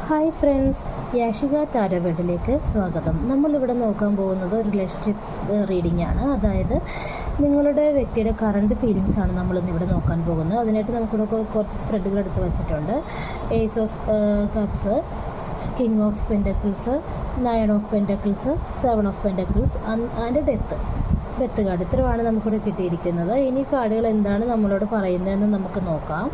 Hi friends, Yashika ടാരോവേഡിലേക്ക് സ്വാഗതം. നമ്മളിവിടെ നോക്കാൻ പോകുന്നത് ഒരു റിലേഷൻഷിപ്പ് റീഡിംഗ് ആണ്. അതായത് നിങ്ങളുടെ വ്യക്തിയുടെ കറണ്ട് ഫീലിങ്സ് ആണ് നമ്മളിന്നിവിടെ നോക്കാൻ പോകുന്നത്. അതിനായിട്ട് നമുക്കിവിടെ കുറച്ച് സ്പ്രെഡുകൾ എടുത്ത് വെച്ചിട്ടുണ്ട്. Ace of cups, king of pentacles, nine of pentacles, seven of pentacles and death card. ഇത്രയാണ് നമുക്കിവിടെ കിട്ടിയിരിക്കുന്നത്. ഇനി കാർഡുകൾ എന്താണ് നമ്മളോട് പറയുന്നതെന്ന് നമുക്ക് നോക്കാം.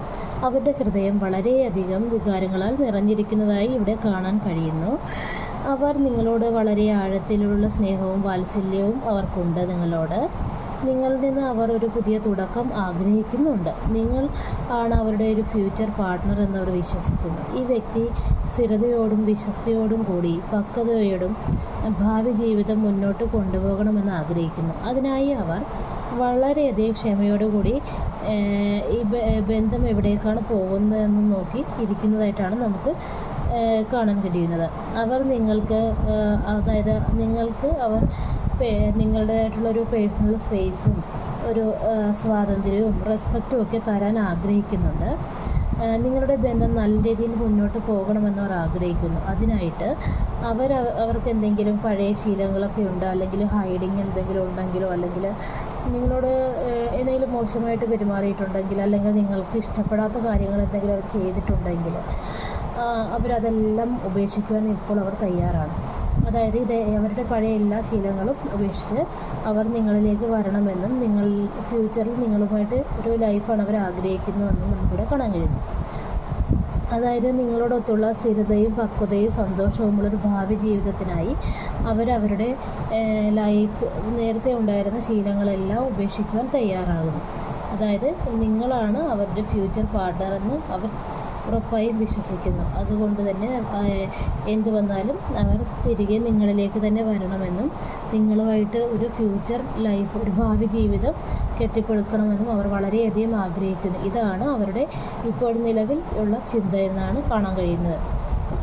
അവരുടെ ഹൃദയം വളരെയധികം വികാരങ്ങളാൽ നിറഞ്ഞിരിക്കുന്നതായി ഇവിടെ കാണാൻ കഴിയുന്നു. അവർ നിങ്ങളോട് വളരെ ആഴത്തിലുള്ള സ്നേഹവും വാത്സല്യവും അവർക്കുണ്ട്. നിങ്ങളിൽ നിന്ന് അവർ ഒരു പുതിയ തുടക്കം ആഗ്രഹിക്കുന്നുണ്ട്. നിങ്ങൾ ആണ് അവരുടെ ഒരു ഫ്യൂച്ചർ പാർട്ട്ണർ എന്നവർ വിശ്വസിക്കുന്നു. ഈ വ്യക്തി സ്ഥിരതയോടും വിശ്വസ്തയോടും കൂടി പക്വതയോടും ഭാവി ജീവിതം മുന്നോട്ട് കൊണ്ടുപോകണമെന്ന് ആഗ്രഹിക്കുന്നു. അതിനായി അവർ വളരെയധികം ക്ഷമയോടുകൂടി ഈ ബന്ധം എവിടേക്കാണ് പോകുന്നതെന്ന് നോക്കി ഇരിക്കുന്നതായിട്ടാണ് നമുക്ക് കാണാൻ കഴിയുന്നത്. അവർ അവർ നിങ്ങളുടേതായിട്ടുള്ളൊരു പേഴ്സണൽ സ്പേസും ഒരു സ്വാതന്ത്ര്യവും റെസ്പെക്റ്റും ഒക്കെ തരാൻ ആഗ്രഹിക്കുന്നുണ്ട്. നിങ്ങളുടെ ബന്ധം നല്ല രീതിയിൽ മുന്നോട്ട് പോകണമെന്ന് അവർ ആഗ്രഹിക്കുന്നു. അതിനായിട്ട് അവർക്ക് എന്തെങ്കിലും പഴയ ശീലങ്ങളൊക്കെ ഉണ്ടോ, അല്ലെങ്കിൽ ഹൈഡിങ് എന്തെങ്കിലും ഉണ്ടെങ്കിലോ, അല്ലെങ്കിൽ നിങ്ങളോട് എന്തെങ്കിലും മോശമായിട്ട് പെരുമാറിയിട്ടുണ്ടെങ്കിൽ, അല്ലെങ്കിൽ നിങ്ങൾക്ക് ഇഷ്ടപ്പെടാത്ത കാര്യങ്ങൾ എന്തെങ്കിലും അവർ ചെയ്തിട്ടുണ്ടെങ്കിൽ അവരതെല്ലാം ഉപേക്ഷിക്കുവാൻ ഇപ്പോൾ അവർ തയ്യാറാണ്. അതായത് അവരുടെ പഴയ എല്ലാ ശീലങ്ങളും ഉപേക്ഷിച്ച് അവർ നിങ്ങളിലേക്ക് വരണമെന്നും ഫ്യൂച്ചറിൽ നിങ്ങളുമായിട്ട് ഒരു ലൈഫാണ് അവർ ആഗ്രഹിക്കുന്നതെന്നും നമുക്കിവിടെ കാണാൻ കഴിയുന്നു. അതായത് നിങ്ങളോടൊത്തുള്ള സ്ഥിരതയും പക്വതയും സന്തോഷവുമുള്ളൊരു ഭാവി ജീവിതത്തിനായി അവരവരുടെ ലൈഫ് നേരത്തെ ഉണ്ടായിരുന്ന ശീലങ്ങളെല്ലാം ഉപേക്ഷിക്കുവാൻ തയ്യാറാകുന്നു. അതായത് നിങ്ങളാണ് അവരുടെ ഫ്യൂച്ചർ പാർട്ട്ണർ എന്ന് അവർ ഉറപ്പായും വിശ്വസിക്കുന്നു. അതുകൊണ്ട് തന്നെ എന്ത് വന്നാലും അവർ തിരികെ നിങ്ങളിലേക്ക് തന്നെ വരണമെന്നും നിങ്ങളുമായിട്ട് ഒരു ഫ്യൂച്ചർ ലൈഫ്, ഒരു ഭാവി ജീവിതം കെട്ടിപ്പടുക്കണമെന്നും അവർ വളരെയധികം ആഗ്രഹിക്കുന്നു. ഇതാണ് അവരുടെ ഇപ്പോൾ നിലവിൽ ഉള്ള ചിന്ത എന്നാണ് കാണാൻ കഴിയുന്നത്.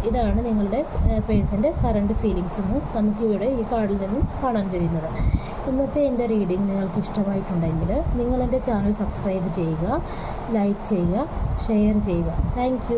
ഇതാണ് നിങ്ങളുടെ പേഴ്സൻ്റെ കറണ്ട് ഫീലിങ്സ് എന്ന് നമുക്കിവിടെ ഈ കാർഡിൽ നിന്നും കാണാൻ കഴിയുന്നത്. ഇന്നത്തെ എൻ്റെ റീഡിംഗ് നിങ്ങൾക്ക് ഇഷ്ടമായിട്ടുണ്ടെങ്കിൽ നിങ്ങൾ എൻ്റെ ചാനൽ സബ്സ്ക്രൈബ് ചെയ്യുക, ലൈക്ക് ചെയ്യുക, ഷെയർ ചെയ്യുക. താങ്ക്